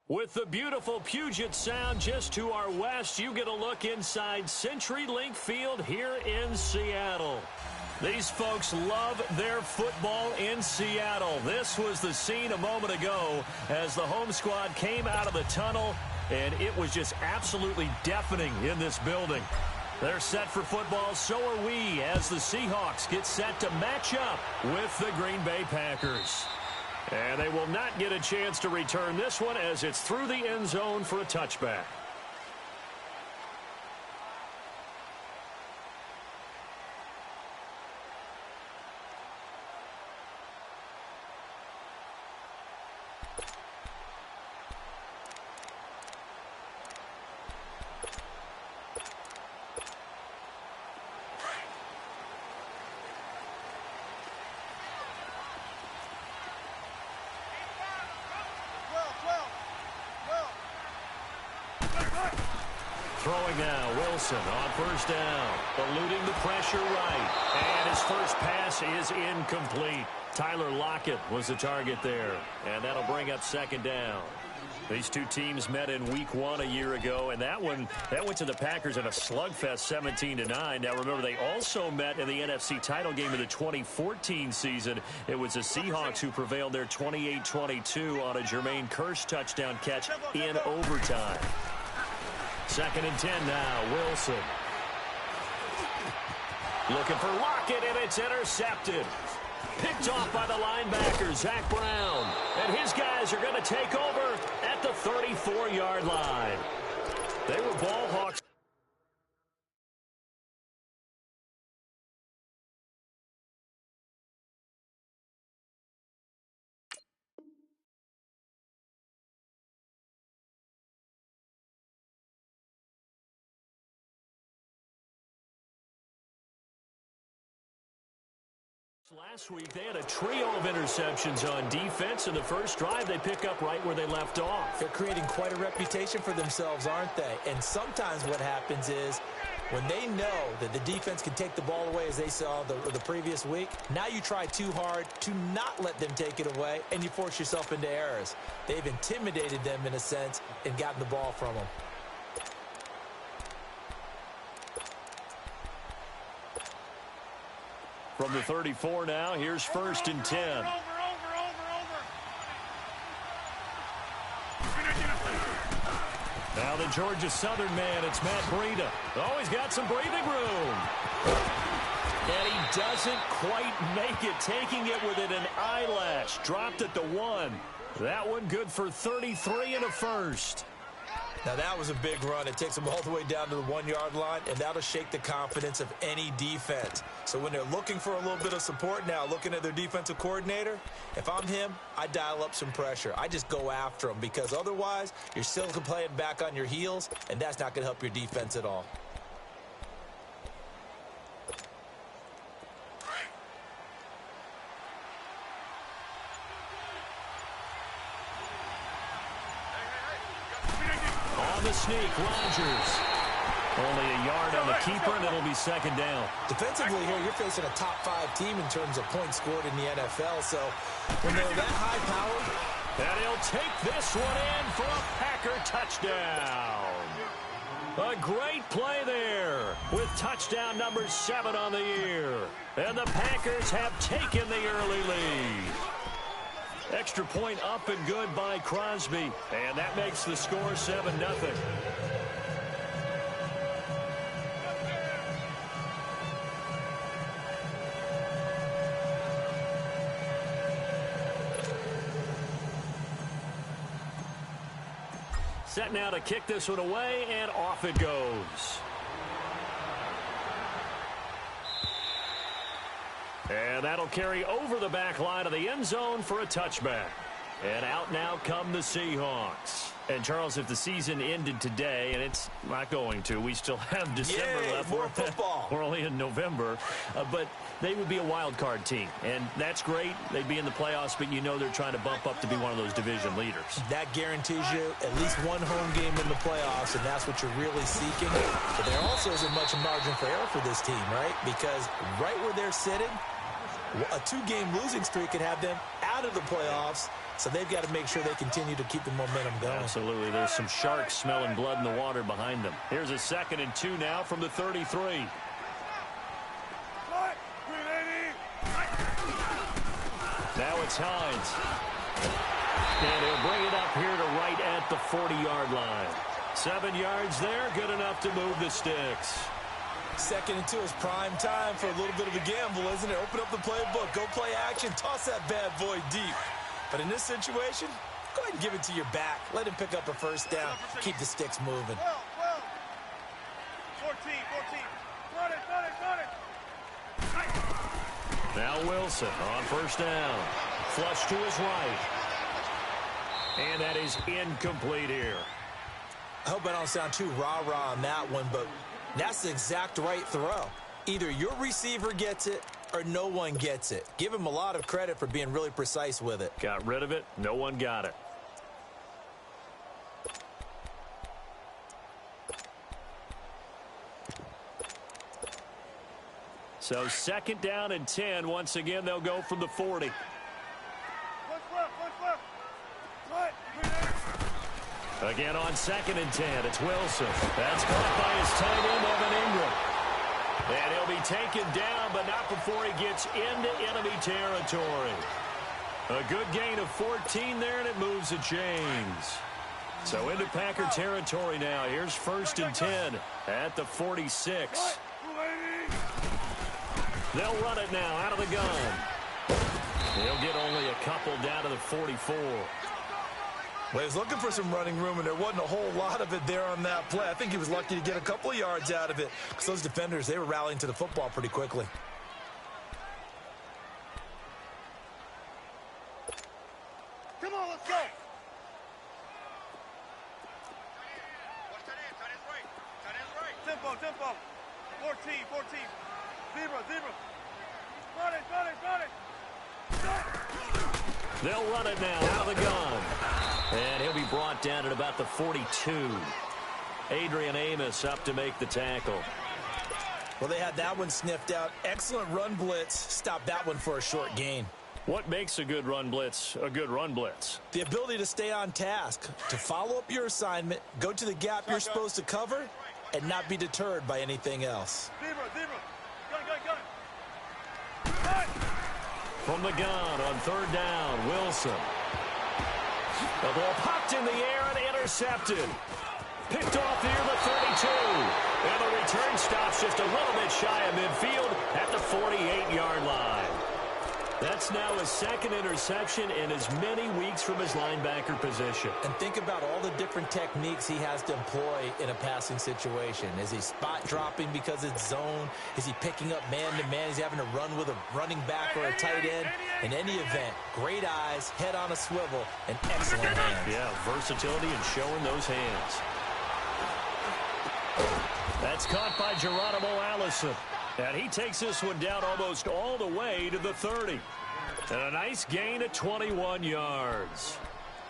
With the beautiful Puget Sound just to our west, you get a look inside CenturyLink Field here in Seattle. These folks love their football in Seattle. This was the scene a moment ago as the home squad came out of the tunnel, and it was just absolutely deafening in this building. They're set for football, so are we, as the Seahawks get set to match up with the Green Bay Packers. And they will not get a chance to return this one as it's through the end zone for a touchback. Throwing now, Wilson on first down, eluding the pressure right, and his first pass is incomplete. Tyler Lockett was the target there, and that'll bring up second down. These two teams met in Week 1 a year ago, and that went to the Packers in a slugfest 17-9. Now, remember, they also met in the NFC title game of the 2014 season. It was the Seahawks who prevailed there 28-22 on a Jermaine Kearse touchdown catch in overtime. 2nd and 10 now, Wilson. Looking for Lockett, and it's intercepted. Picked off by the linebacker, Zach Brown. And his guys are going to take over at the 34-yard line. They were ball hawks. Last week, they had a trio of interceptions on defense. In the first drive, they pick up right where they left off. They're creating quite a reputation for themselves, aren't they? And sometimes what happens is when they know that the defense can take the ball away, as they saw the previous week, now you try too hard to not let them take it away, and you force yourself into errors. They've intimidated them, in a sense, and gotten the ball from them. From the 34 now, here's 1st and 10. Now the Georgia Southern man, it's Matt Breida. Oh, he's got some breathing room. And he doesn't quite make it, taking it within an eyelash. Dropped at the 1. That one good for 33 and a first. Now, that was a big run. It takes them all the way down to the 1-yard line, and that'll shake the confidence of any defense. So when they're looking for a little bit of support now, looking at their defensive coordinator, if I'm him, I dial up some pressure. I just go after them, because otherwise you're still playing back on your heels, and that's not going to help your defense at all. The sneak, Rodgers. Only a yard on the keeper, and it'll be 2nd down. Defensively here, you're facing a top-5 team in terms of points scored in the NFL, so when they're that high-powered. And he'll take this one in for a Packer touchdown. A great play there with touchdown number 7 on the year. And the Packers have taken the early lead. Extra point up and good by Crosby. And that makes the score 7-0. Set now to kick this one away, and off it goes. And that'll carry over the back line of the end zone for a touchback. And out now come the Seahawks. And, Charles, if the season ended today, and it's not going to, we still have December left. More football. We're only in November. But they would be a wild card team. And that's great. They'd be in the playoffs, but you know they're trying to bump up to be one of those division leaders. That guarantees you at least one home game in the playoffs, and that's what you're really seeking. But there also isn't much margin for error for this team, right? Because right where they're sitting, a 2-game losing streak could have them out of the playoffs So they've got to make sure they continue to keep the momentum going. Absolutely. There's some sharks smelling blood in the water behind them. Here's a 2nd and 2 now from the 33. Now it's Hines. And he'll bring it up here to right at the 40-yard line. 7 yards there, good enough to move the sticks. 2nd and 2 is prime time for a little bit of a gamble, isn't it? Open up the playbook, go play action, toss that bad boy deep. But in this situation, go ahead and give it to your back. Let him pick up a first down. Keep the sticks moving. 14. Run it. Now Wilson on first down. Flush to his right. And that is incomplete here. I hope I don't sound too rah-rah on that one, but that's the exact right throw. Either your receiver gets it or no one gets it. Give him a lot of credit for being really precise with it. Got rid of it. No one got it. So 2nd down and 10. Once again, they'll go from the 40. Again on 2nd and 10. It's Wilson. That's caught by his tight end, Evan Ingram. And he'll be taken down, but not before he gets into enemy territory. A good gain of 14 there, and it moves the chains. So into Packer territory now. Here's 1st and 10 at the 46. They'll run it now out of the gun. They'll get only a couple down to the 44. Well, he was looking for some running room, and there wasn't a whole lot of it there on that play. I think he was lucky to get a couple of yards out of it because those defenders, they were rallying to the football pretty quickly. Come on, let's go. Tempo. 14. Zebra. Run it. They'll run it now out of the gun. And he'll be brought down at about the 42. Adrian Amos up to make the tackle. Well, they had that one sniffed out. Excellent run blitz. Stopped that one for a short gain. What makes a good run blitz a good run blitz? The ability to stay on task, to follow up your assignment, go to the gap you're supposed to cover, and not be deterred by anything else. Zebra. Got it. From the gun on 3rd down, Wilson. The ball popped in the air and intercepted. Picked off near the 32. And the return stops just a little bit shy of midfield at the 48-yard line. That's now his 2nd interception in as many weeks from his linebacker position. And think about all the different techniques he has to employ in a passing situation. Is he spot dropping because it's zone? Is he picking up man-to-man? Is he having to run with a running back or a tight end? In any event, great eyes, head on a swivel, and excellent hands. Yeah, versatility and showing those hands. That's caught by Geronimo Allison. And he takes this one down almost all the way to the 30. And a nice gain of 21 yards.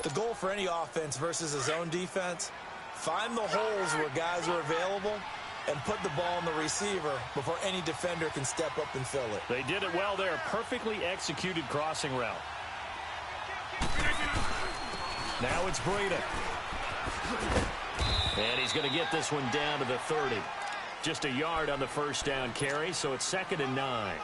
The goal for any offense versus a zone defense, find the holes where guys are available and put the ball on the receiver before any defender can step up and fill it. They did it well there. Perfectly executed crossing route. Now it's Breida. And he's going to get this one down to the 30. Just a yard on the first down carry, so it's 2nd and 9.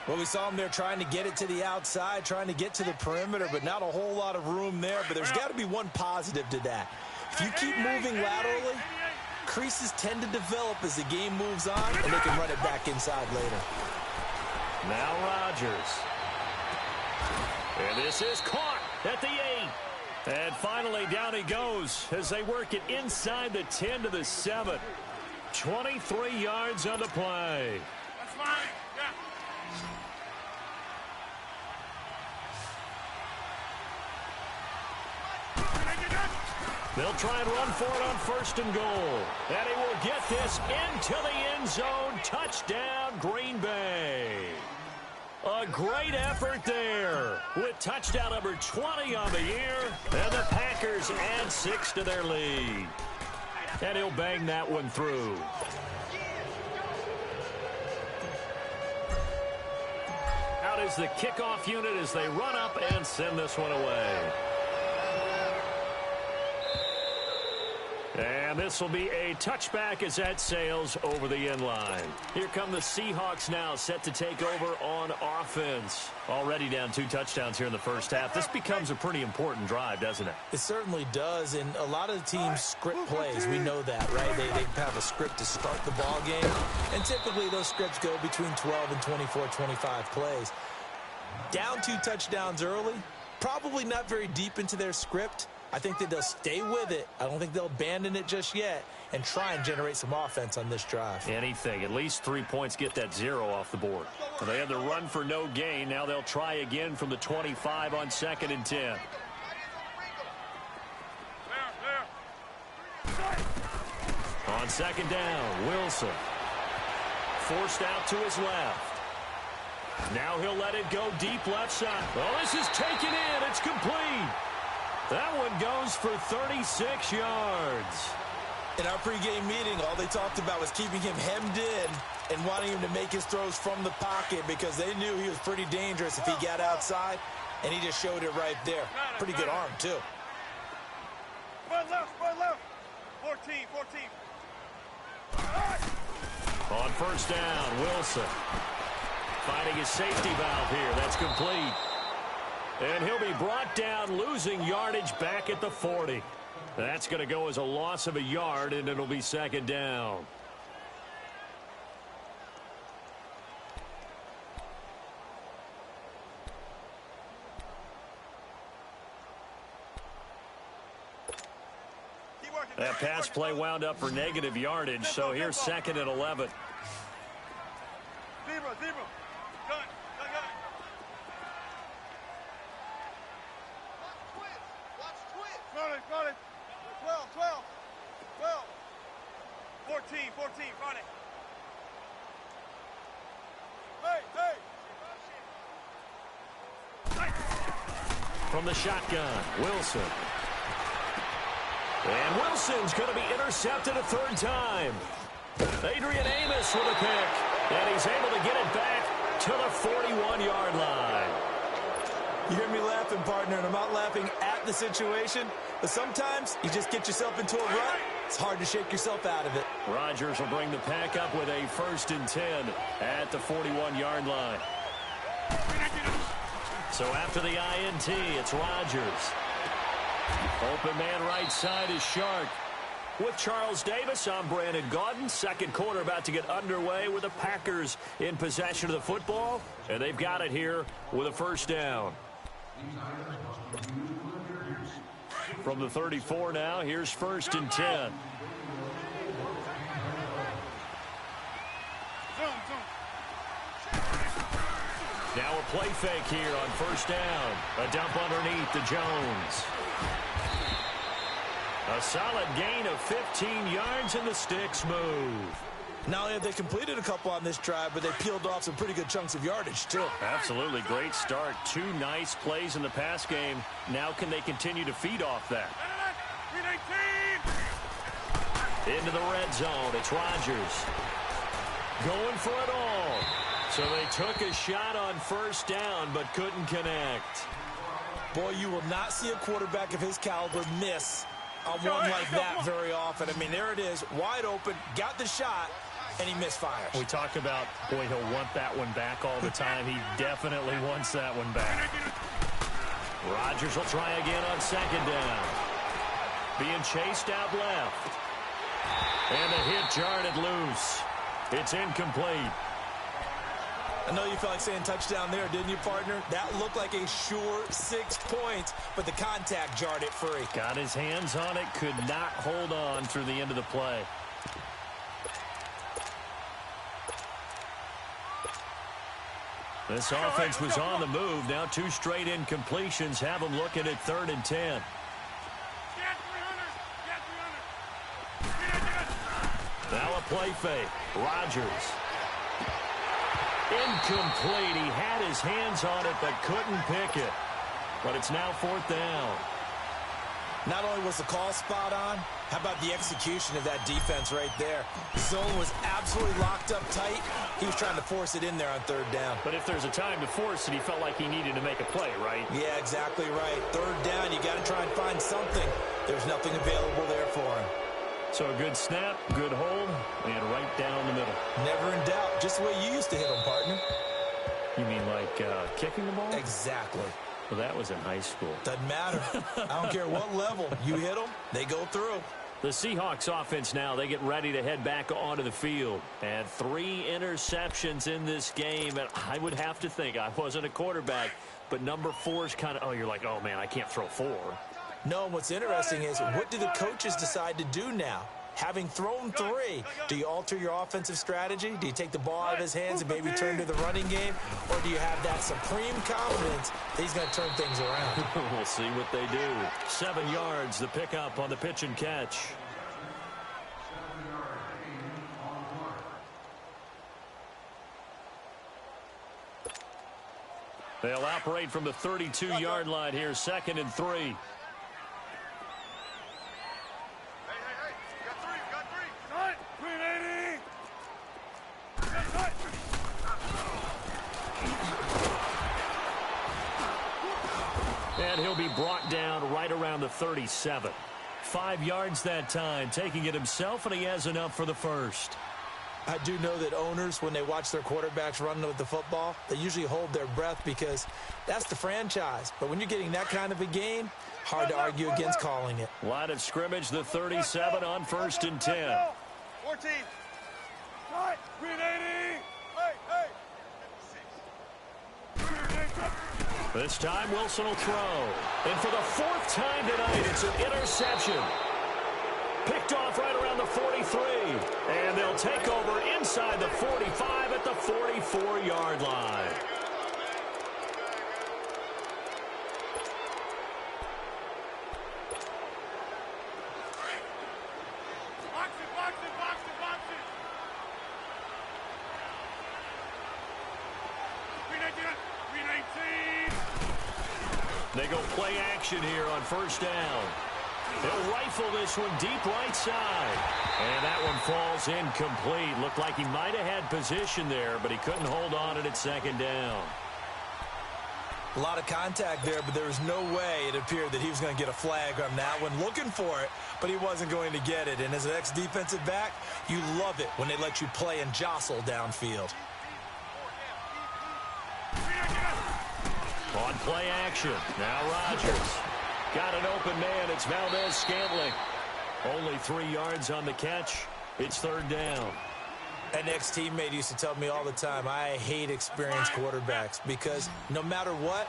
Well, we saw him there trying to get it to the outside, trying to get to the perimeter, but not a whole lot of room there. But there's got to be one positive to that. If you keep moving laterally, creases tend to develop as the game moves on, and they can run it back inside later. Now Rodgers. And this is caught at the 8. And finally down he goes as they work it inside the 10 to the 7. 23 yards on the play. That's fine. Yeah. They'll try and run for it on 1st and goal. And he will get this into the end zone. Touchdown, Green Bay. A great effort there with touchdown number 20 on the year. And the Packers add 6 to their lead. And he'll bang that one through. Out out is the kickoff unit as they run up and send this one away. And this will be a touchback as that sails over the end line. Here come the Seahawks now, set to take over on offense. Already down 2 touchdowns here in the first half. This becomes a pretty important drive, doesn't it? It certainly does, and a lot of the teams script plays. We know that, right? They have a script to start the ball game, and typically those scripts go between 12 and 24, 25 plays. Down 2 touchdowns early, probably not very deep into their script. I think that they'll stay with it. I don't think they'll abandon it just yet and try and generate some offense on this drive. Anything. At least 3 points, get that 0 off the board. Well, they had the run for no gain. Now they'll try again from the 25 on 2nd and 10. On 2nd down, Wilson. Forced out to his left. Now he'll let it go deep left side. Oh, this is taken in. It's complete. That one goes for 36 yards. In our pregame meeting, all they talked about was keeping him hemmed in and wanting him to make his throws from the pocket because they knew he was pretty dangerous if he got outside, and he just showed it right there. Pretty good arm, too. Run left, 14. On 1st down, Wilson. Finding his safety valve here. That's complete. And he'll be brought down, losing yardage back at the 40. That's going to go as a loss of a yard, and it'll be 2nd down. That pass play wound up for negative yardage, so here's 2nd and 11. Zebra. Gun. Got it. 12. 14, run it. Hey. From the shotgun, Wilson. And Wilson's going to be intercepted a 3rd time. Adrian Amos with a pick. And he's able to get it back to the 41-yard line. You hear me laughing, partner, and I'm not laughing at the situation, but sometimes you just get yourself into a rut. It's hard to shake yourself out of it. Rodgers will bring the pack up with a 1st and 10 at the 41-yard line. So after the INT, it's Rodgers. Open man right side is Shark. With Charles Davis, I'm Brandon Gaudin. 2nd quarter about to get underway with the Packers in possession of the football. And they've got it here with a 1st down. From the 34 now, here's 1st and 10. Now a play fake here on 1st down. A dump underneath to Jones. A solid gain of 15 yards, and the sticks move. Not only have they completed a couple on this drive, but they peeled off some pretty good chunks of yardage, too. Absolutely. Great start. 2 nice plays in the pass game. Now can they continue to feed off that? Into the red zone. It's Rodgers. Going for it all. So they took a shot on 1st down, but couldn't connect. Boy, you will not see a quarterback of his caliber miss on one like that very often. I mean, there it is, wide open, got the shot, and he misfires. We talk about, boy, he'll want that one back all the time. He definitely wants that one back. Rodgers will try again on 2nd down. Being chased out left. And the hit jarred it loose. It's incomplete. I know you felt like saying touchdown there, didn't you, partner? That looked like a sure 6 points, but the contact jarred it free. Got his hands on it, could not hold on through the end of the play. This offense was on the move. Now 2 straight incompletions have them looking at 3rd and 10. Now a play fake. Rodgers. Incomplete. He had his hands on it but couldn't pick it. But it's now 4th down. Not only was the call spot on, How about the execution of that defense right there? The zone was absolutely locked up tight. He was trying to force it in there on third down. But if there's a time to force it, he felt like he needed to make a play, right? Yeah, exactly right. Third down, you got to try and find something. There's nothing available there for him. So a good snap, good hold, and right down the middle. Never in doubt. Just the way you used to hit him, partner. You mean like kicking the ball? Exactly. Well, that was in high school. Doesn't matter. I don't care what level. You hit them, they go through. The Seahawks offense now, they get ready to head back onto the field. And 3 interceptions in this game. And I would have to think, I wasn't a quarterback, but number 4 is kind of, oh, you're like, oh, man, I can't throw 4. No, and what's interesting is, what do the coaches decide to do now? Having thrown 3, do you alter your offensive strategy? Do you take the ball out of his hands and maybe turn to the running game? Or do you have that supreme confidence that he's going to turn things around? We'll see what they do. 7 yards, the pickup on the pitch and catch. They'll operate from the 32-yard line here, 2nd and 3. And he'll be brought down right around the 37. 5 yards that time, taking it himself, and he has enough for the first. I do know that owners, when they watch their quarterbacks running with the football, they usually hold their breath because that's the franchise. But when you're getting that kind of a game, hard to argue against calling it. Line of scrimmage, the 37 on 1st and 10. 14. Right. 380. Hey, hey. This time, Wilson will throw. And for the 4th time tonight, it's an interception. Picked off right around the 43. And they'll take over inside the 45 at the 44-yard line. They go play action here on 1st down. They'll rifle this one deep right side. And that one falls incomplete. Looked like he might have had position there, but he couldn't hold on it at 2nd down. A lot of contact there, but there was no way it appeared that he was going to get a flag on that one. Looking for it, but he wasn't going to get it. And as an ex-defensive back, you love it when they let you play and jostle downfield. On play action. Now Rodgers. Got an open man. It's Valdez-Scantling. Only 3 yards on the catch. It's 3rd down. An ex-teammate used to tell me all the time, I hate experienced quarterbacks because no matter what,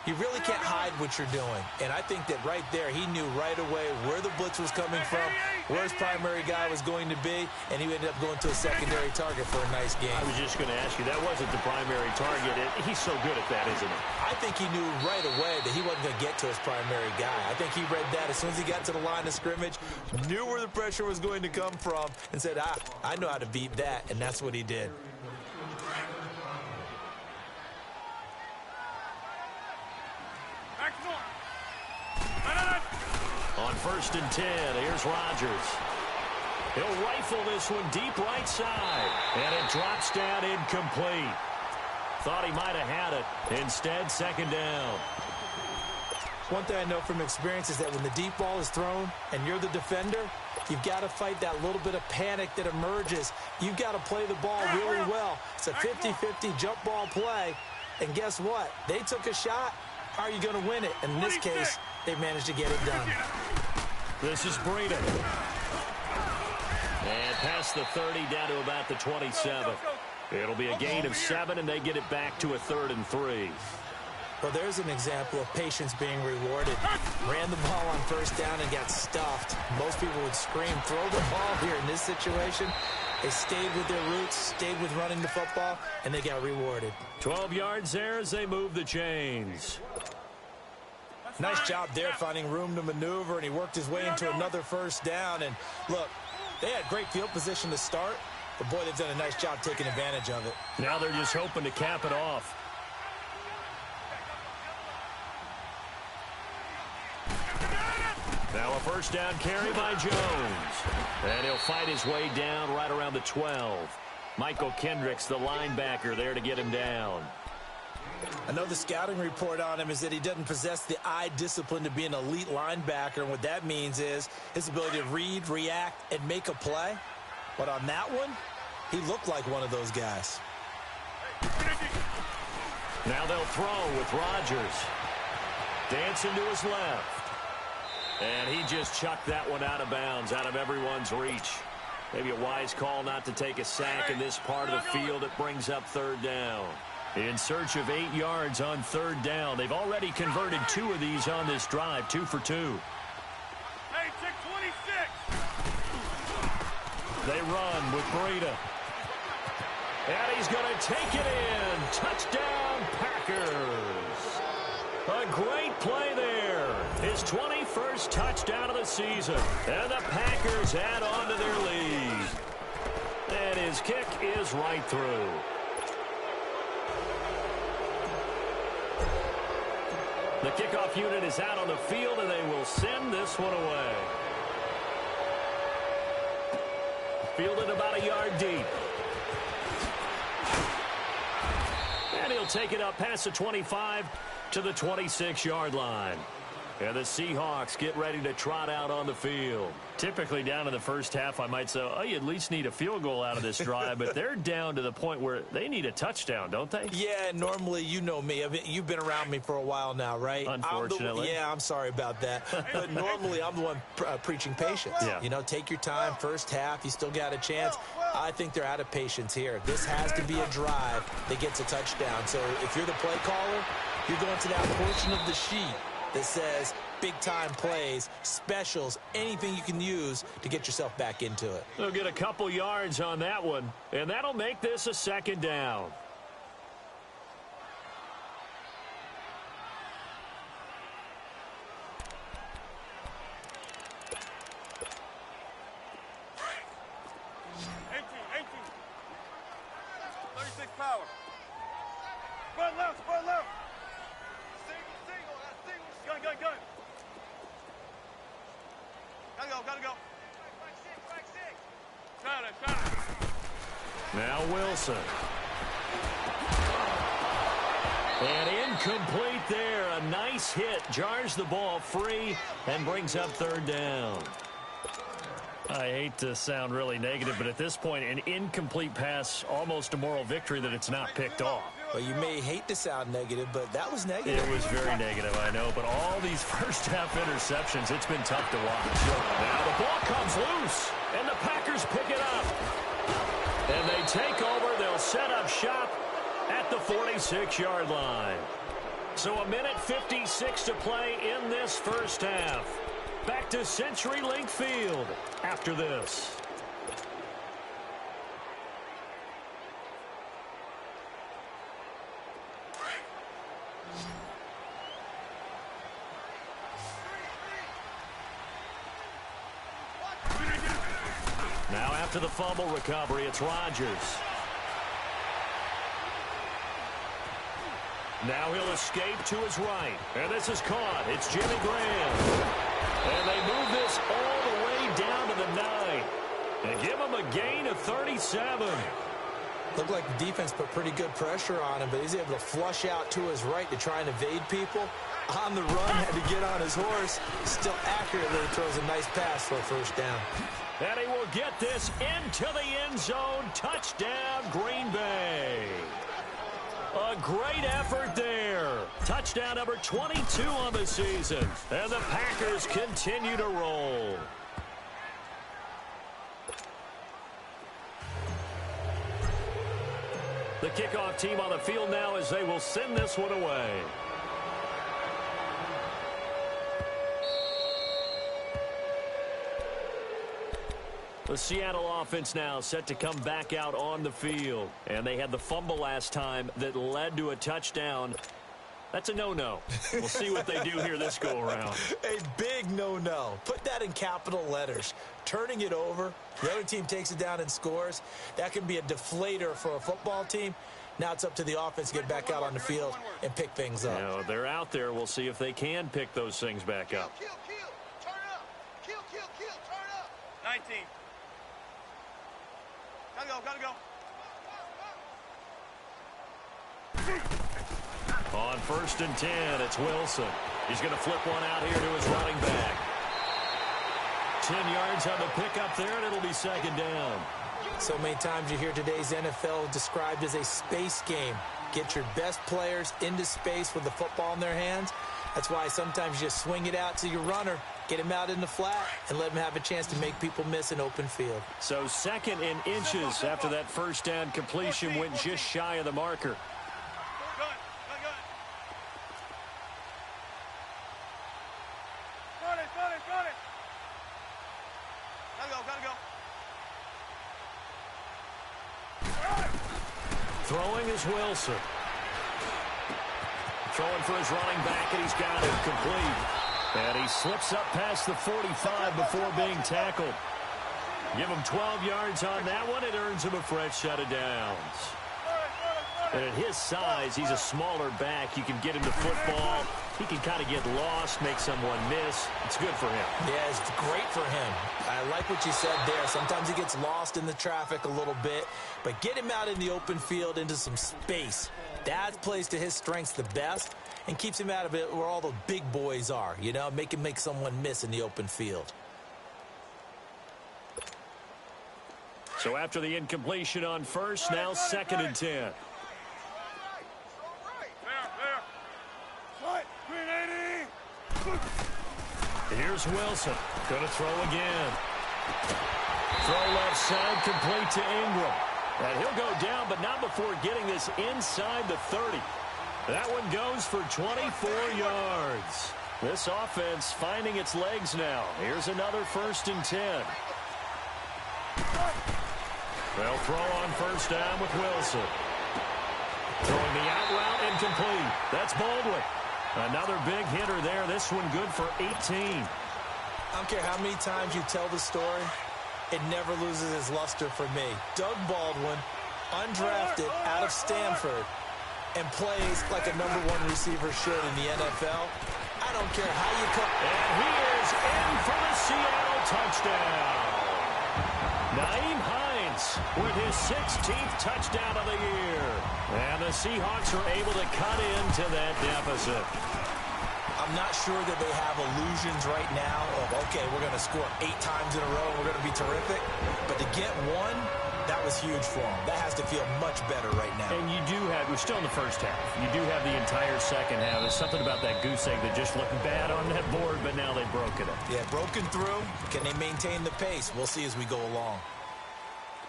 you really can't hide what you're doing. And I think that right there, he knew right away where the blitz was coming from, where his primary guy was going to be, and he ended up going to a secondary target for a nice game. I was just going to ask you, that wasn't the primary target. He's so good at that, isn't he? I think he knew right away that he wasn't going to get to his primary guy. I think he read that as soon as he got to the line of scrimmage, knew where the pressure was going to come from, and said, I know how to beat that, and that's what he did. On 1st and 10, here's Rodgers. He'll rifle this one deep right side. And it drops down incomplete. Thought he might have had it. Instead, 2nd down. One thing I know from experience is that when the deep ball is thrown and you're the defender, you've got to fight that little bit of panic that emerges. You've got to play the ball really well. It's a 50-50 jump ball play. And guess what? They took a shot. How are you going to win it? And in this case, they managed to get it done. This is Breida. And past the 30 down to about the 27. It'll be a gain of 7, and they get it back to a 3rd and 3. Well, there's an example of patience being rewarded. Ran the ball on 1st down and got stuffed. Most people would scream, throw the ball here in this situation. They stayed with their roots, stayed with running the football, and they got rewarded. 12 yards there as they move the chains. Nice job there finding room to maneuver, and he worked his way into another 1st down. And look, they had great field position to start, but boy, they've done a nice job taking advantage of it. Now they're just hoping to cap it off. Now a first down carry by Jones. And he'll fight his way down right around the 12. Michael Kendricks, the linebacker, there to get him down. I know the scouting report on him is that he doesn't possess the eye discipline to be an elite linebacker, and what that means is his ability to read, react, and make a play. But on that one, he looked like one of those guys. Now they'll throw with Rodgers. Dancing to his left. And he just chucked that one out of bounds, out of everyone's reach. Maybe a wise call not to take a sack in this part of the field. It brings up third down. In search of 8 yards on third down. They've already converted 2 of these on this drive, 2 for 2. Hey, check 26. They run with Breida. And he's going to take it in. Touchdown, Packers. A great play there. His 21st touchdown of the season. And the Packers add on to their lead. And his kick is right through. The kickoff unit is out on the field, and they will send this one away. Fielded about a yard deep. And he'll take it up past the 25 to the 26-yard line. And the Seahawks get ready to trot out on the field. Typically down in the first half, I might say, oh, you at least need a field goal out of this drive. But they're down to the point where they need a touchdown, don't they? Yeah, normally, you know me. I mean, you've been around me for a while now, right? Unfortunately. I'm sorry about that. But normally, I'm the one preaching patience. Yeah. You know, take your time. First half, you still got a chance. I think they're out of patience here. This has to be a drive that gets a touchdown. So if you're the play caller, you're going to that portion of the sheet that says big-time plays, specials, anything you can use to get yourself back into it. They'll get a couple yards on that one, and that'll make this a second down. Power. Spread left, spread left. Single. Gun. Gotta go. Shot it. Now Wilson. And incomplete there. A nice hit. Jars the ball free and brings up third down. I hate to sound really negative, but at this point, an incomplete pass, almost a moral victory that it's not picked off. Well, you may hate to sound negative, but that was negative. It was very negative, I know, but all these first-half interceptions, it's been tough to watch. Now the ball comes loose, and the Packers pick it up. And they take over. They'll set up shop at the 46-yard line. So a minute 56 to play in this first half. Back to CenturyLink Field after this. Now after the fumble recovery, it's Rodgers. Now he'll escape to his right. And this is caught. It's Jimmy Graham. And they move this all the way down to the 9. And give him a gain of 37. Looked like the defense put pretty good pressure on him, but he's able to flush out to his right to try and evade people. On the run, had to get on his horse. Still accurately throws a nice pass for a first down. And he will get this into the end zone. Touchdown, Green Bay. A great effort there. Touchdown number 22 on the season. And the Packers continue to roll. The kickoff team on the field now as they will send this one away. The Seattle offense now set to come back out on the field. And they had the fumble last time that led to a touchdown. That's a no-no. We'll see what they do here this go-around. A big no-no. Put that in capital letters. Turning it over, the other team takes it down and scores. That can be a deflator for a football team. Now it's up to the offense to get back out on the field and pick things up. You know, they're out there. We'll see if they can pick those things back up. 19. Gotta go, gotta go. On 1st and 10, it's Wilson. He's going to flip one out here to his running back. 10 yards on the pickup there, and it'll be 2nd down. So many times you hear today's NFL described as a space game. Get your best players into space with the football in their hands. That's why sometimes you just swing it out to your runner, get him out in the flat, and let him have a chance to make people miss an open field. So 2nd and inches after that 1st down completion went just shy of the marker. Throwing is Wilson. Throwing for his running back, and he's got it complete. And he slips up past the 45 before being tackled. Give him 12 yards on that one. It earns him a fresh set of downs. And at his size, he's a smaller back. You can get him the football. He can kind of get lost, make someone miss. It's good for him. Yeah, it's great for him. I like what you said there. Sometimes he gets lost in the traffic a little bit, but get him out in the open field into some space. That plays to his strengths the best and keeps him out of it where all the big boys are, you know, make him make someone miss in the open field. So after the incompletion on 1st, now 2nd and 10. Here's Wilson. Going to throw again. Throw left side, complete to Ingram. And he'll go down, but not before getting this inside the 30. That one goes for 24 yards. This offense finding its legs now. Here's another 1st and 10. They'll throw on 1st down with Wilson. Throwing the out route incomplete. That's Baldwin. Another big hitter there. This one good for 18. I don't care how many times you tell the story, it never loses its luster for me. Doug Baldwin, undrafted out of Stanford, and plays like a #1 receiver should in the NFL. I don't care how you come. And he is in for the Seattle touchdown. Nyheim Hines with his 16th touchdown of the year. And the Seahawks are able to cut into that deficit. I'm not sure that they have illusions right now of, okay, we're going to score 8 times in a row and we're going to be terrific. But to get one, that was huge for them. That has to feel much better right now. And you do have, we're still in the 1st half. You do have the entire 2nd half. There's something about that goose egg that just looked bad on that board, but now they've broken it. Yeah, broken through. Can they maintain the pace? We'll see as we go along.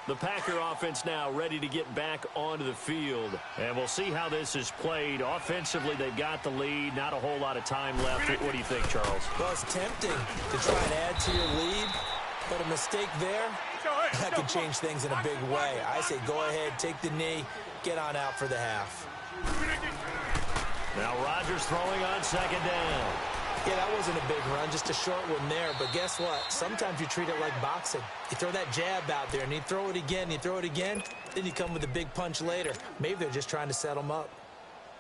The Packer offense now ready to get back onto the field. And we'll see how this is played. Offensively, they've got the lead. Not a whole lot of time left. What do you think, Charles? Well, it's tempting to try and add to your lead, but a mistake there, that could change things in a big way. I say go ahead, take the knee, get on out for the half. Now Rodgers throwing on 2nd down. Yeah, that wasn't a big run, just a short one there. But guess what? Sometimes you treat it like boxing. You throw that jab out there, and you throw it again, then you come with a big punch later. Maybe they're just trying to set him up.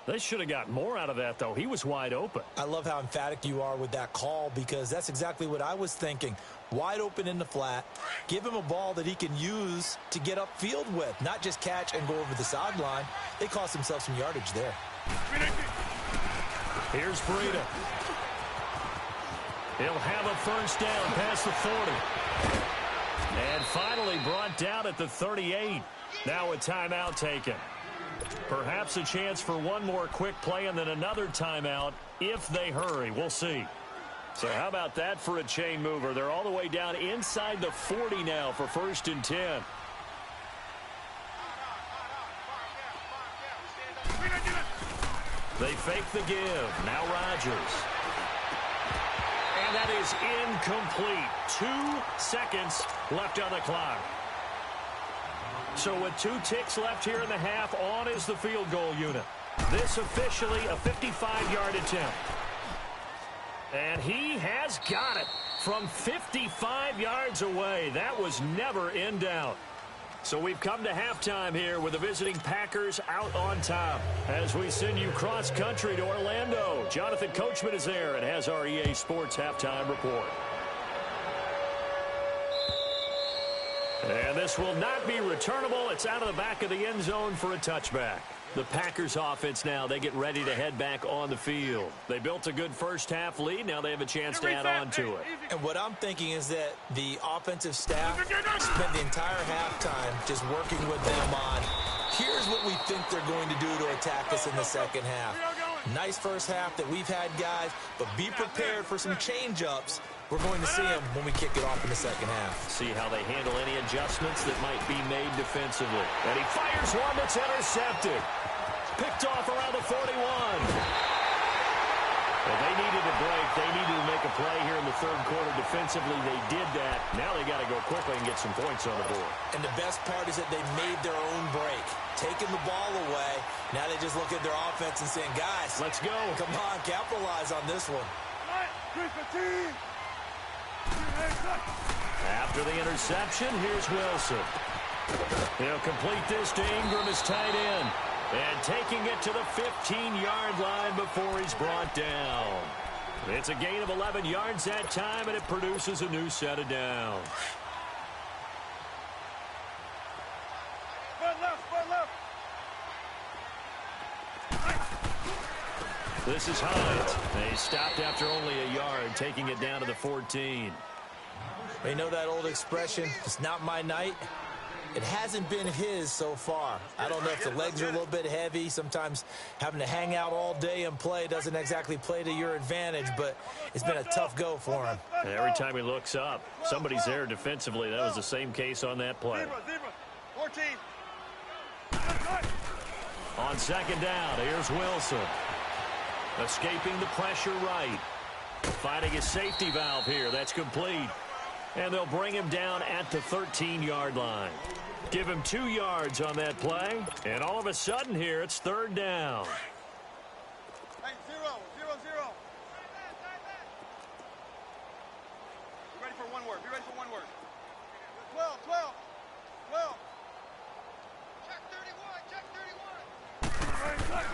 They should have got more out of that, though. He was wide open. I love how emphatic you are with that call because that's exactly what I was thinking. Wide open in the flat. Give him a ball that he can use to get upfield with, not just catch and go over the sideline. They cost themselves some yardage there. Here's Breida. He'll have a 1st down past the 40. And finally brought down at the 38. Now a timeout taken. Perhaps a chance for one more quick play and then another timeout if they hurry. We'll see. So how about that for a chain mover? They're all the way down inside the 40 now for 1st and 10. They fake the give. Now Rodgers. And that is incomplete. 2 seconds left on the clock. So with 2 ticks left here in the half, on is the field goal unit. This officially a 55-yard attempt. And he has got it from 55 yards away. That was never in doubt. So we've come to halftime here with the visiting Packers out on top. As we send you cross-country to Orlando, Jonathan Coachman is there and has our EA Sports halftime report. And this will not be returnable. It's out of the back of the end zone for a touchback. The Packers offense now, they get ready to head back on the field. They built a good first-half lead. Now they have a chance to add on to it. And what I'm thinking is that the offensive staff spent the entire halftime just working with them on, here's what we think they're going to do to attack us in the second half. Nice first half that we've had, guys, but be prepared for some change-ups. We're going to see them when we kick it off in the second half. See how they handle any adjustments that might be made defensively. And he fires one that's intercepted. Picked off around the 41. Well, they needed a break. They needed to make a play here in the third quarter defensively. They did that. Now they got to go quickly and get some points on the board. And the best part is that they made their own break. Taking the ball away. Now they just look at their offense and saying, guys, let's go. Come on, capitalize on this one. After the interception, here's Wilson. He'll complete this to Ingram, his tight end. And taking it to the 15-yard line before he's brought down. It's a gain of 11 yards that time, and it produces a new set of downs. This is Hines. They stopped after only a yard, taking it down to the 14. You know that old expression, it's not my night? It hasn't been his so far. I don't know if the legs are a little bit heavy. Sometimes having to hang out all day and play doesn't exactly play to your advantage, but it's been a tough go for him. And every time he looks up, somebody's there defensively. That was the same case on that play. 14. On second down, here's Wilson. Escaping the pressure right. Finding his safety valve here. That's complete. And they'll bring him down at the 13-yard line. Give him 2 yards on that play. And all of a sudden here, it's third down. Hey, 0, 0, 0. Be ready for one word. Be ready for one word. 12, 12, 12. Check 31, check 31.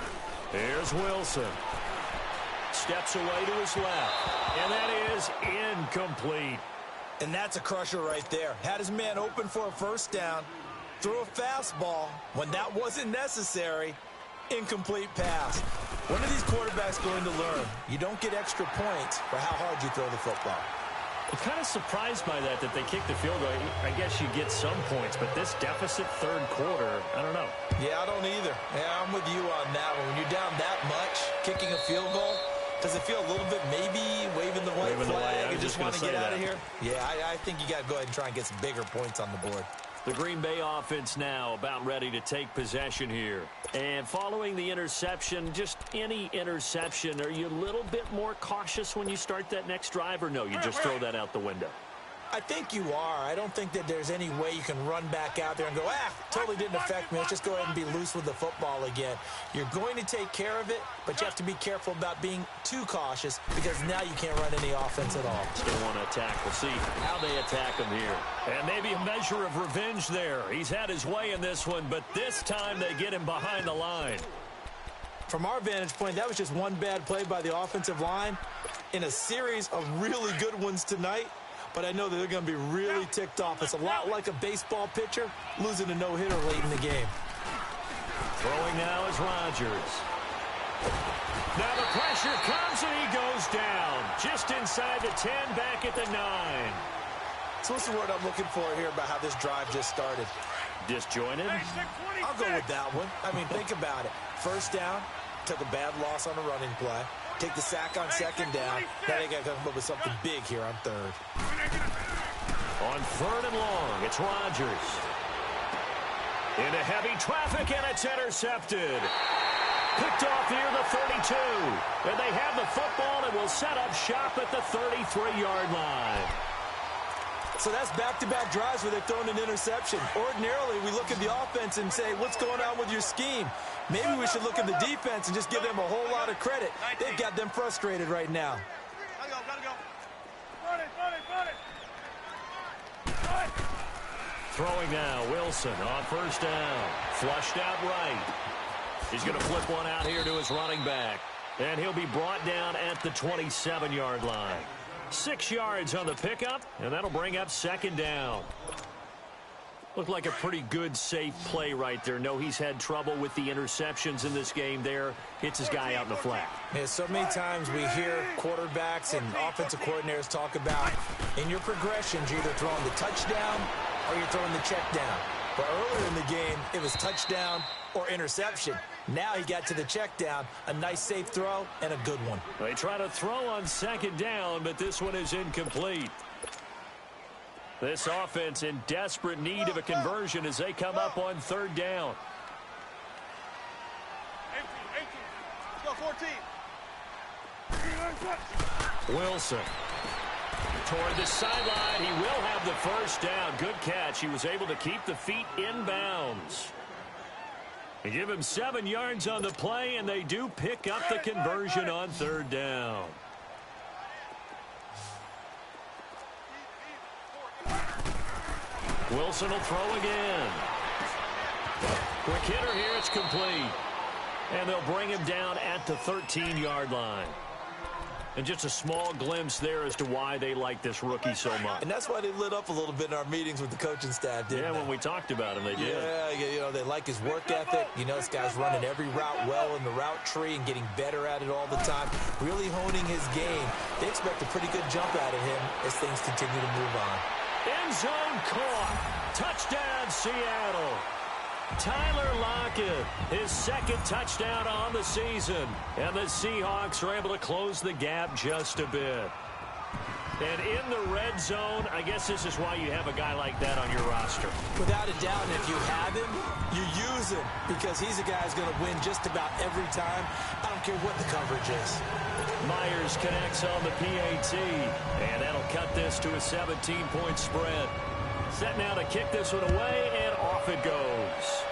Here's Wilson. Steps away to his left. And that is incomplete. And that's a crusher right there. Had his man open for a first down, threw a fastball when that wasn't necessary, incomplete pass. When are these quarterbacks going to learn? You don't get extra points for how hard you throw the football. I'm kind of surprised by that they kicked the field goal. I guess you get some points, but this deficit third quarter, I don't know. Yeah, I don't either. Yeah, I'm with you on that one. When you're down that much, kicking a field goal, does it feel a little bit maybe waving the white flag and just want to get out of here? Yeah, I think you got to go ahead and try and get some bigger points on the board. The Green Bay offense now about ready to take possession here. And following the interception, just any interception, are you a little bit more cautious when you start that next drive, or no, you just throw that out the window? I think you are. I don't think that there's any way you can run back out there and go, totally didn't affect me. Let's just go ahead and be loose with the football again. You're going to take care of it, but you have to be careful about being too cautious because now you can't run any offense at all. Still want to attack. We'll see how they attack him here. And maybe a measure of revenge there. He's had his way in this one, but this time they get him behind the line. From our vantage point, that was just one bad play by the offensive line in a series of really good ones tonight. But I know that they're going to be really ticked off. It's a lot like a baseball pitcher losing a no-hitter late in the game. Throwing now is Rodgers. Now the pressure comes and he goes down. Just inside the 10, back at the 9. So what's the word I'm looking for here about how this drive just started? Disjointed? I'll go with that one. I mean, think about it. First down, took a bad loss on a running play. Take the sack on second down. Now they got to come up with something big here on third. On third and long, it's Rodgers. Into heavy traffic, and it's intercepted. Picked off near the 32. And they have the football and will set up shop at the 33-yard line. So that's back-to-back drives where they've thrown an interception. Ordinarily, we look at the offense and say, what's going on with your scheme? Maybe we should look at the defense and just give them a whole lot of credit. They've got them frustrated right now. Gotta go. Run it. Throwing now, Wilson on first down. Flushed out right. He's going to flip one out here to his running back. And he'll be brought down at the 27-yard line. 6 yards on the pickup, and that'll bring up second down. Looked like a pretty good, safe play right there. No, he's had trouble with the interceptions in this game there. Hits his guy out in the flat. Yeah, so many times we hear quarterbacks and offensive coordinators talk about in your progressions, you're either throwing the touchdown or you're throwing the check down. But earlier in the game, it was touchdown or interception. Now he got to the check down, a nice safe throw, and a good one. They try to throw on second down, but this one is incomplete. This offense in desperate need of a conversion as they come up on third down. 18. Let's go, 14. Wilson toward the sideline. He will have the first down. Good catch. He was able to keep the feet in bounds. They give him 7 yards on the play, and they do pick up the conversion on third down. Wilson will throw again. Quick hitter here. It's complete. And they'll bring him down at the 13-yard line. And just a small glimpse there as to why they like this rookie so much. And that's why they lit up a little bit in our meetings with the coaching staff, didn't they? When we talked about him, they did. Yeah, you know, they like his work ethic. You know, this guy's running every route well in the route tree and getting better at it all the time, really honing his game. They expect a pretty good jump out of him as things continue to move on. End zone caught. Touchdown, Seattle. Tyler Lockett, his second touchdown on the season. And the Seahawks are able to close the gap just a bit. And in the red zone, I guess this is why you have a guy like that on your roster. Without a doubt, and if you have him, you use him because he's a guy who's going to win just about every time. I don't care what the coverage is. Myers connects on the PAT, and that'll cut this to a 17-point spread. Set now to kick this one away, and off it goes.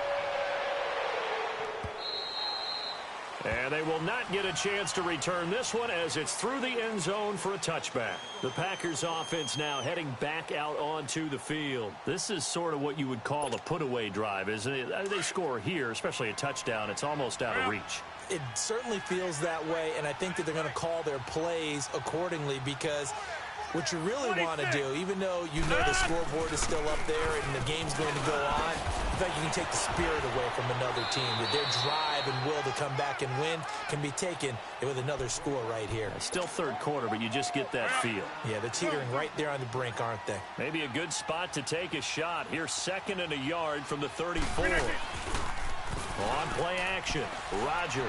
And they will not get a chance to return this one as it's through the end zone for a touchback. The Packers offense now heading back out onto the field. This is sort of what you would call a put-away drive, isn't it? They score here, especially a touchdown. It's almost out of reach. It certainly feels that way, and I think that they're going to call their plays accordingly because what you really want to do, even though you know the scoreboard is still up there and the game's going to go on, in fact, you can take the spirit away from another team. That their drive and will to come back and win can be taken with another score right here. It's still third quarter, but you just get that feel. Yeah, they're teetering right there on the brink, aren't they? Maybe a good spot to take a shot. Here's 2nd and a yard from the 34. On play action, Rodgers.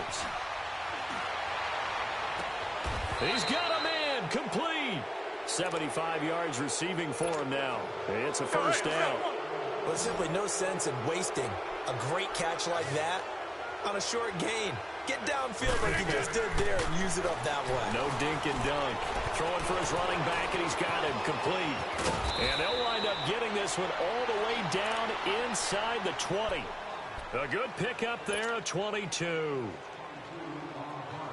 He's got a man, complete. 75 yards receiving for him now. It's a first down. Well, there's simply no sense in wasting a great catch like that on a short gain. Get downfield like he just did there and use it up that way. No dink and dunk. Throwing for his running back, and he's got him complete. And they'll wind up getting this one all the way down inside the 20. A good pickup there of 22.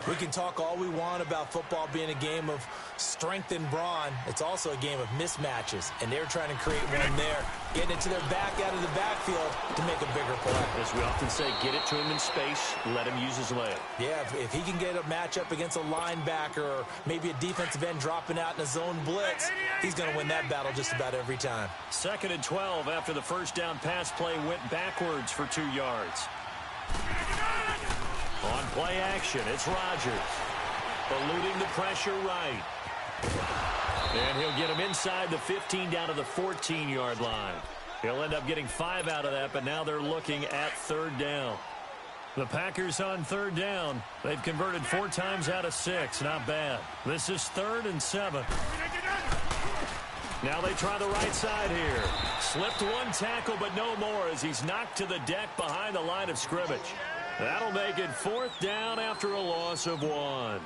We can talk all we want about football being a game of strength and brawn. It's also a game of mismatches, and they're trying to create one there, getting it to their back out of the backfield to make a bigger play. As we often say, get it to him in space, let him use his leg. Yeah, if he can get a matchup against a linebacker or maybe a defensive end dropping out in a zone blitz, he's going to win that battle just about every time. 2nd and 12 after the first down pass play went backwards for 2 yards. On play action, it's Rodgers. Eluding the pressure right. And he'll get him inside the 15 down to the 14-yard line. He'll end up getting 5 out of that, but now they're looking at third down. The Packers on third down. They've converted 4 times out of 6. Not bad. This is 3rd and 7. Now they try the right side here. Slipped one tackle, but no more as he's knocked to the deck behind the line of scrimmage. That'll make it 4th down after a loss of 1.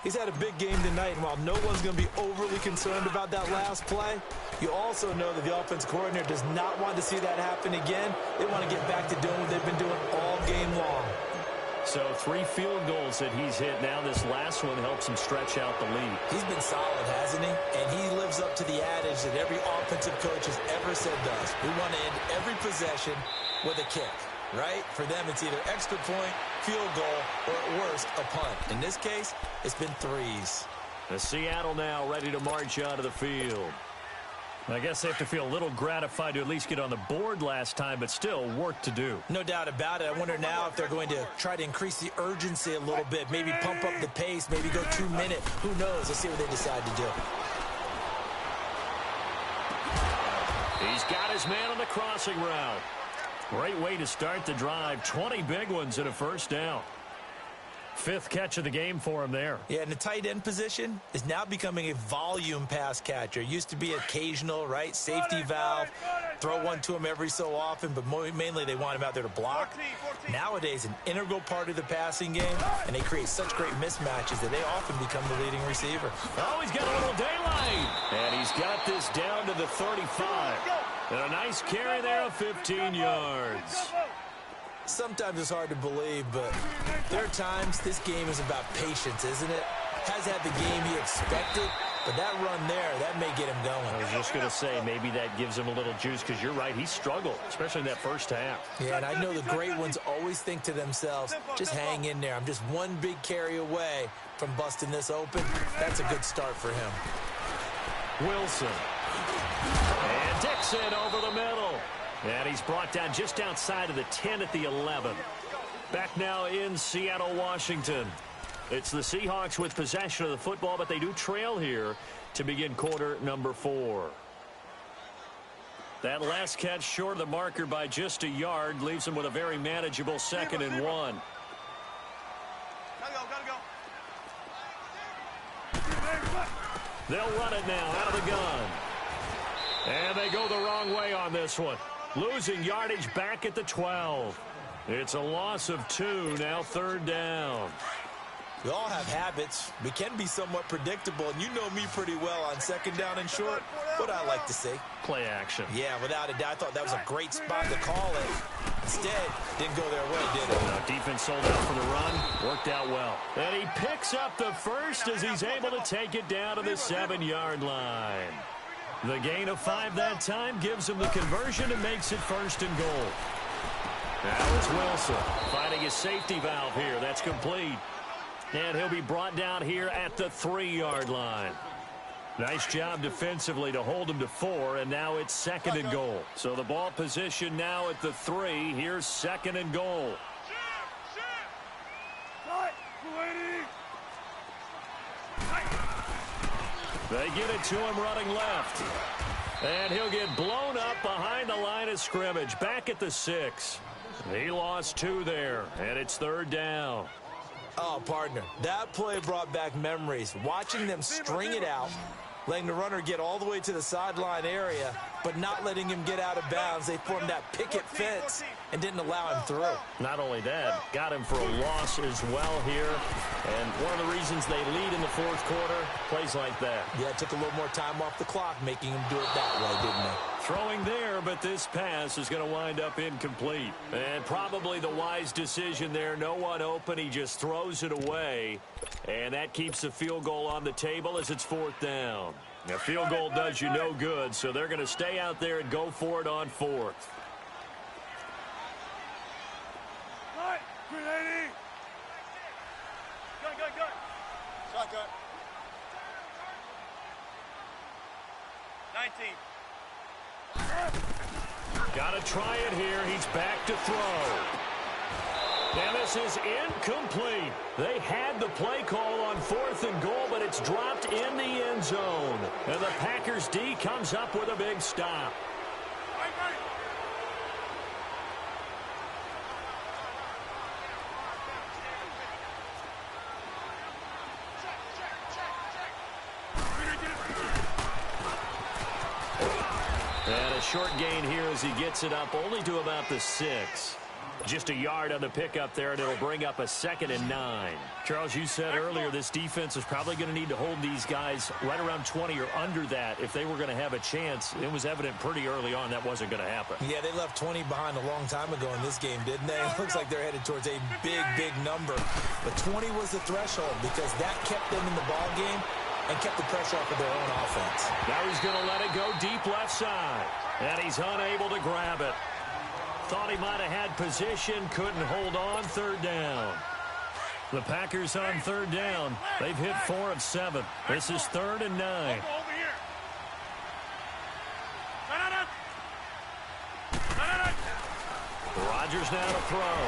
He's had a big game tonight, and while no one's going to be overly concerned about that last play, you also know that the offensive coordinator does not want to see that happen again. They want to get back to doing what they've been doing all game long. So 3 field goals that he's hit now. This last one helps him stretch out the lead. He's been solid, hasn't he? And he lives up to the adage that every offensive coach has ever said does. We want to end every possession with a kick. Right? For them, it's either extra point, field goal, or at worst, a punt. In this case, it's been 3s. The Seattle now ready to march out of the field. I guess they have to feel a little gratified to at least get on the board last time, but still work to do. No doubt about it. I wonder now if they're going to try to increase the urgency a little bit, maybe pump up the pace, maybe go 2 minute. Who knows? Let's see what they decide to do. He's got his man on the crossing route. Great way to start the drive. 20 big ones and a first down. 5th catch of the game for him there. Yeah, and the tight end position is now becoming a volume pass catcher. Used to be occasional, right? Safety valve. Throw one to him every so often, but mainly they want him out there to block. 14. Nowadays, an integral part of the passing game, and they create such great mismatches that they often become the leading receiver. Oh, he's got a little daylight. And he's got this down to the 35. And a nice carry there of 15 yards. Sometimes it's hard to believe, but there are times this game is about patience, isn't it? Has had the game he expected, but that run there, that may get him going. I was just going to say, maybe that gives him a little juice, because you're right, he struggled, especially in that first half. Yeah, and I know the great ones always think to themselves, just hang in there. I'm just one big carry away from busting this open. That's a good start for him. Wilson. And Dixon over the middle. And he's brought down just outside of the 10 at the 11. Back now in Seattle, Washington. It's the Seahawks with possession of the football, but they do trail here to begin quarter number 4. That last catch short of the marker by just a yard leaves them with a very manageable 2nd and 1. They'll run it now out of the gun. And they go the wrong way on this one. Losing yardage back at the 12. It's a loss of 2, now 3rd down. We all have habits. We can be somewhat predictable, and you know me pretty well on 2nd down and short. What I like to see. Play action. Yeah, without a doubt. I thought that was a great spot to call it. Instead, didn't go their way, did it? Defense sold out for the run. Worked out well. And he picks up the first as he's able to take it down to the 7-yard line. The gain of 5 that time gives him the conversion and makes it 1st and goal. Now it's Wilson finding his safety valve here. That's complete. And he'll be brought down here at the 3-yard line. Nice job defensively to hold him to 4, and now it's 2nd and goal. So the ball position now at the 3. Here's 2nd and goal. They get it to him running left. And he'll get blown up behind the line of scrimmage. Back at the 6. He lost 2 there, and it's 3rd down. Oh, partner, that play brought back memories. Watching them string it out, letting the runner get all the way to the sideline area, but not letting him get out of bounds. They formed that picket fence and didn't allow him through. Not only that, got him for a loss as well here. And one of the reasons they lead in the 4th quarter, plays like that. Yeah, it took a little more time off the clock, making him do it that way, didn't they? Throwing there, but this pass is going to wind up incomplete. And probably the wise decision there. No one open. He just throws it away. And that keeps the field goal on the table as it's 4th down. A field goal does you no good, so they're going to stay out there and go for it on 4th. Shotgun. 19. Got to try it here. He's back to throw. And this is incomplete. They had the play call on 4th and goal, but it's dropped in the end zone. And the Packers D comes up with a big stop. And a short gain here as he gets it up only to about the 6. Just a yard on the pickup there, and it'll bring up a 2nd and 9. Charles, you said earlier this defense is probably going to need to hold these guys right around 20 or under that if they were going to have a chance. It was evident pretty early on that wasn't going to happen. Yeah, they left 20 behind a long time ago in this game, didn't they? It looks like they're headed towards a big, big number. But 20 was the threshold because that kept them in the ball game and kept the pressure off of their own offense. Now he's going to let it go deep left side. And he's unable to grab it. Thought he might have had position, couldn't hold on. 3rd down. The Packers on 3rd down. They've hit 4 of 7. This is 3rd and 9. Rodgers now to throw.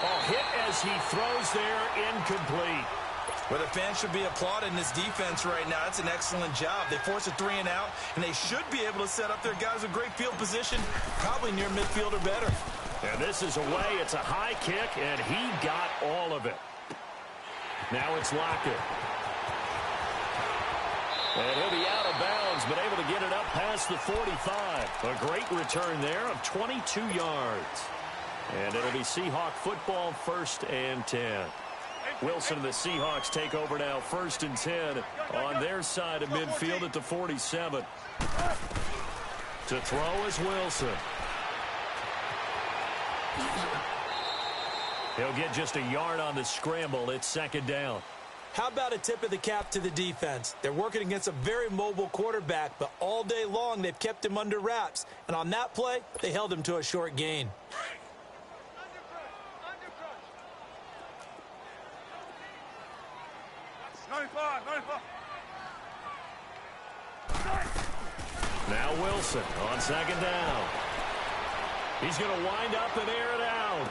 Oh, hit as he throws there, incomplete. Well, the fans should be applauding this defense right now. That's an excellent job. They force a 3 and out, and they should be able to set up their guys with great field position, probably near midfield or better. And this is away. It's a high kick, and he got all of it. Now it's Lockett. And he'll be out of bounds, but able to get it up past the 45. A great return there of 22 yards. And it'll be Seahawk football, 1st and 10. Wilson and the Seahawks take over now, 1st and 10 on their side of midfield at the 47. To throw is Wilson. He'll get just a yard on the scramble. It's 2nd down. How about a tip of the cap to the defense? They're working against a very mobile quarterback, but all day long they've kept him under wraps. And on that play, they held him to a short gain. Now Wilson on 2nd down. He's going to wind up and air it out.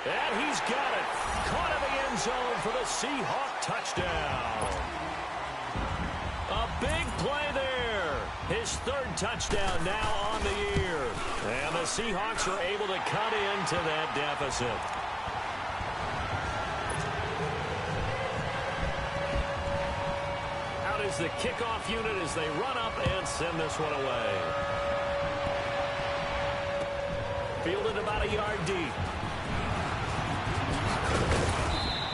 And he's got it. Caught in the end zone for the Seahawk touchdown. A big play there. His 3rd touchdown now on the year. And the Seahawks are able to cut into that deficit. Out is the kickoff unit as they run up and send this one away. Fielded about a yard deep.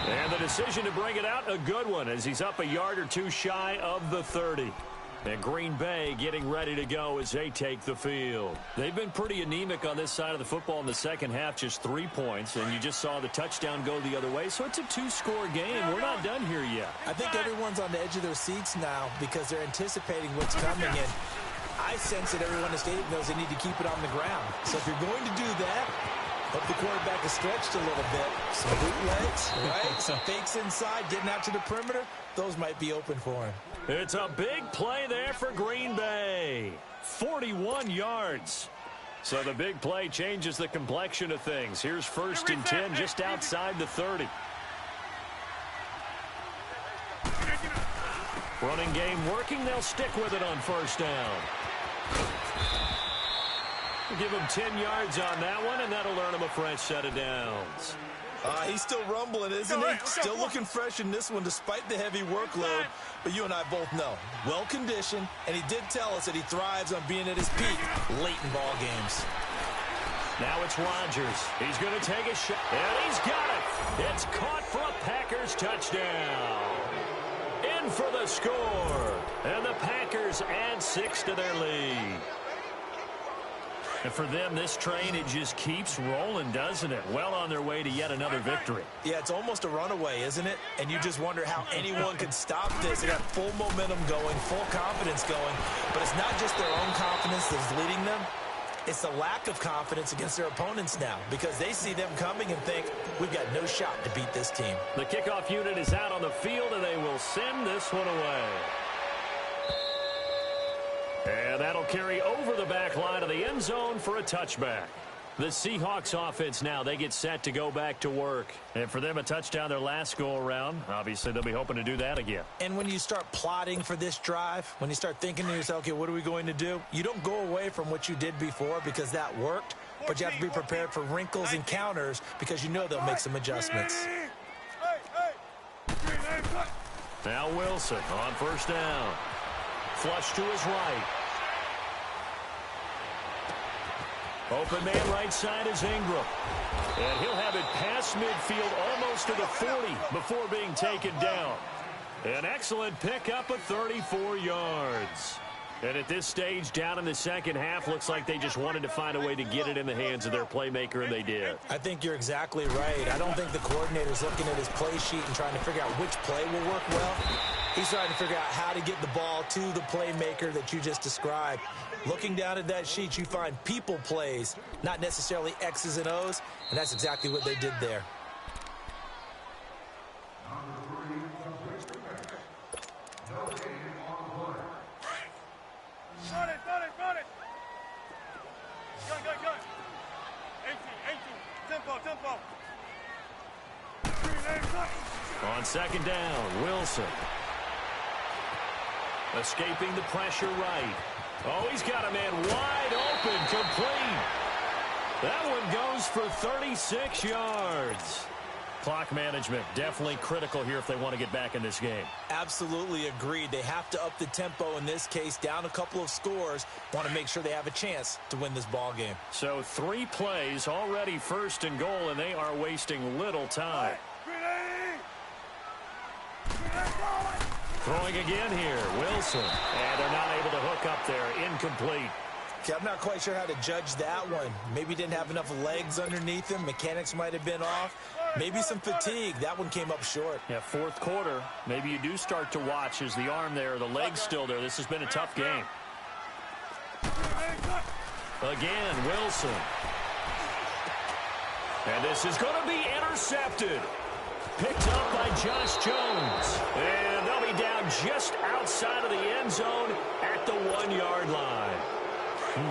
And the decision to bring it out, a good one, as he's up a yard or two shy of the 30. And Green Bay getting ready to go as they take the field. They've been pretty anemic on this side of the football in the second half, just 3 points. And you just saw the touchdown go the other way. So it's a 2-score game. We're not done here yet. I think everyone's on the edge of their seats now because they're anticipating what's coming. And I sense that everyone in the stadium knows they need to keep it on the ground. So if you're going to do that, hope the quarterback is stretched a little bit. Some bootlegs, right? Some fakes inside, getting out to the perimeter. Those might be open for him. It's a big play there for Green Bay. 41 yards. So the big play changes the complexion of things. Here's 1st and 10 just outside the 30. Running game working. They'll stick with it on 1st down. Give him 10 yards on that one, and that'll earn him a fresh set of downs. He's still rumbling, isn't he? Still looking fresh in this one despite the heavy workload. But you and I both know, well-conditioned, and he did tell us that he thrives on being at his peak late in ball games. Now it's Rodgers. He's going to take a shot, and he's got it. It's caught for a Packers touchdown. In for the score, and the Packers add 6 to their lead. And for them, this train, it just keeps rolling, doesn't it? Well on their way to yet another victory. Yeah, it's almost a runaway, isn't it? And you just wonder how anyone could stop this. They got full momentum going, full confidence going. But it's not just their own confidence that's leading them. It's the lack of confidence against their opponents now because they see them coming and think, we've got no shot to beat this team. The kickoff unit is out on the field, and they will send this one away. And that'll carry over the back line of the end zone for a touchback. The Seahawks offense now, they get set to go back to work. And for them, a touchdown their last go-around. Obviously, they'll be hoping to do that again. And when you start plotting for this drive, when you start thinking to yourself, okay, what are we going to do? You don't go away from what you did before because that worked, but you have to be prepared for wrinkles and counters because you know they'll make some adjustments. Now Wilson on 1st down. Flush to his right. Open man right side is Ingram. And he'll have it past midfield almost to the 40 before being taken down. An excellent pickup of 34 yards. And at this stage, down in the second half, looks like they just wanted to find a way to get it in the hands of their playmaker, and they did. I think you're exactly right. I don't think the coordinator's looking at his play sheet and trying to figure out which play will work well. He's trying to figure out how to get the ball to the playmaker that you just described. Looking down at that sheet, you find people plays, not necessarily X's and O's, and that's exactly what they did there. Got it. Go. 18. tempo. On second down, Wilson. Escaping the pressure right. Oh, he's got a man wide open, complete. That one goes for 36 yards. Clock management definitely critical here if they want to get back in this game. Absolutely agreed. They have to up the tempo in this case, down a couple of scores. Want to make sure they have a chance to win this ball game. So 3 plays, already first and goal, and they are wasting little time. Throwing again here, Wilson. And they're not able to hook up there. Incomplete. Okay, I'm not quite sure how to judge that one. Maybe didn't have enough legs underneath him. Mechanics might have been off. Maybe some fatigue. That one came up short. Yeah, fourth quarter. Maybe you do start to watch as the arm there, the leg's still there. This has been a tough game. Again, Wilson. And this is going to be intercepted. Picked up by Josh Jones. And they'll be down just outside of the end zone at the 1-yard line.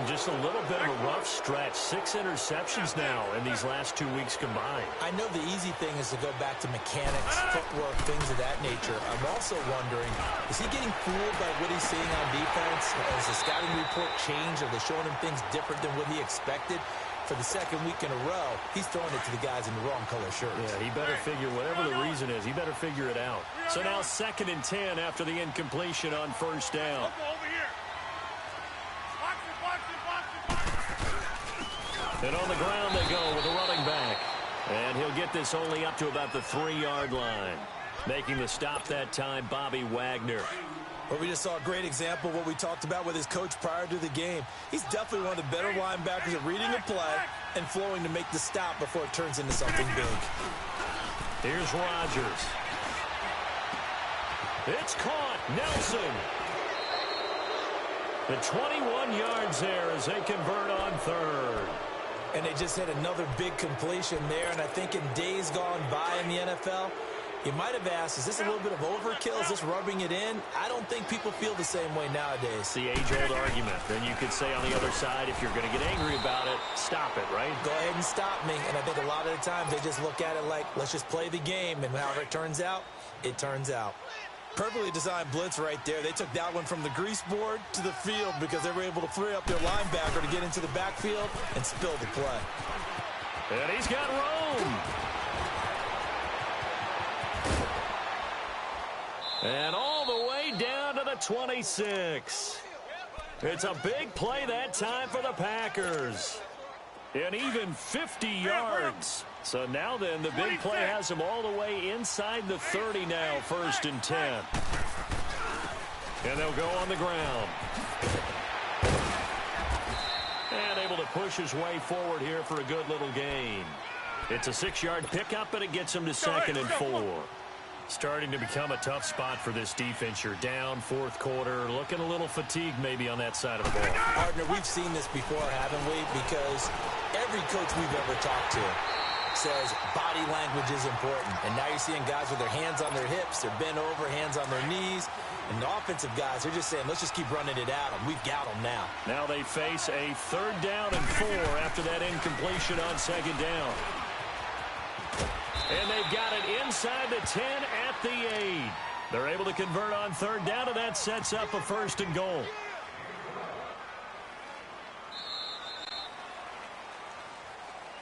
Just a little bit of a rough stretch. 6 interceptions now in these last 2 weeks combined. I know the easy thing is to go back to mechanics, footwork, things of that nature. I'm also wondering, is he getting fooled by what he's seeing on defense? Has the scouting report changed? Are they showing him things different than what he expected? For the second week in a row, he's throwing it to the guys in the wrong color shirts. Yeah, he better figure, whatever the reason is, he better figure it out. So now 2nd and 10 after the incompletion on first down. And on the ground they go with a running back. And he'll get this only up to about the 3-yard line. Making the stop that time, Bobby Wagner. Well, we just saw a great example of what we talked about with his coach prior to the game. He's definitely one of the better linebackers at reading a play and flowing to make the stop before it turns into something big. Here's Rodgers. It's caught. Nelson. The 21 yards there as they convert on 3rd. And they just had another big completion there. And I think in days gone by in the NFL, you might have asked, is this a little bit of overkill? Is this rubbing it in? I don't think people feel the same way nowadays. It's the age-old argument. Then you could say on the other side, if you're going to get angry about it, stop it, right? Go ahead and stop me. And I think a lot of the times they just look at it like, let's just play the game. And however it turns out, it turns out. Perfectly designed blitz right there. They took that one from the grease board to the field because they were able to free up their linebacker to get into the backfield and spill the play. And he's got room. And all the way down to the 26. It's a big play that time for the Packers. And even 50 yards. So now then, the big play has them all the way inside the 30 now, 1st and 10. And they'll go on the ground. And able to push his way forward here for a good little gain. It's a 6-yard pickup, and it gets him to 2nd and 4. Starting to become a tough spot for this defense. You're down 4th quarter, looking a little fatigued maybe on that side of the ball. Partner, we've seen this before, haven't we? Because every coach we've ever talked to says body language is important. And now you're seeing guys with their hands on their hips, they're bent over, hands on their knees. And the offensive guys, they're just saying, let's just keep running it at them. We've got them now. Now they face a 3rd down and 4 after that incompletion on 2nd down. And they've got it inside the 10 at the 8. They're able to convert on 3rd down, and that sets up a 1st and goal.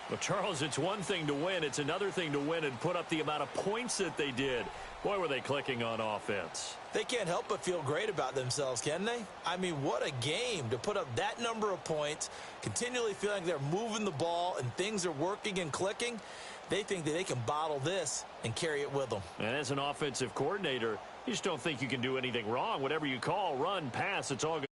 Well, Charles, it's one thing to win. It's another thing to win and put up the amount of points that they did. Boy, were they clicking on offense. They can't help but feel great about themselves, can they? I mean, what a game to put up that number of points, continually feeling they're moving the ball and things are working and clicking. They think that they can bottle this and carry it with them. And as an offensive coordinator, you just don't think you can do anything wrong. Whatever you call, run, pass, it's all good.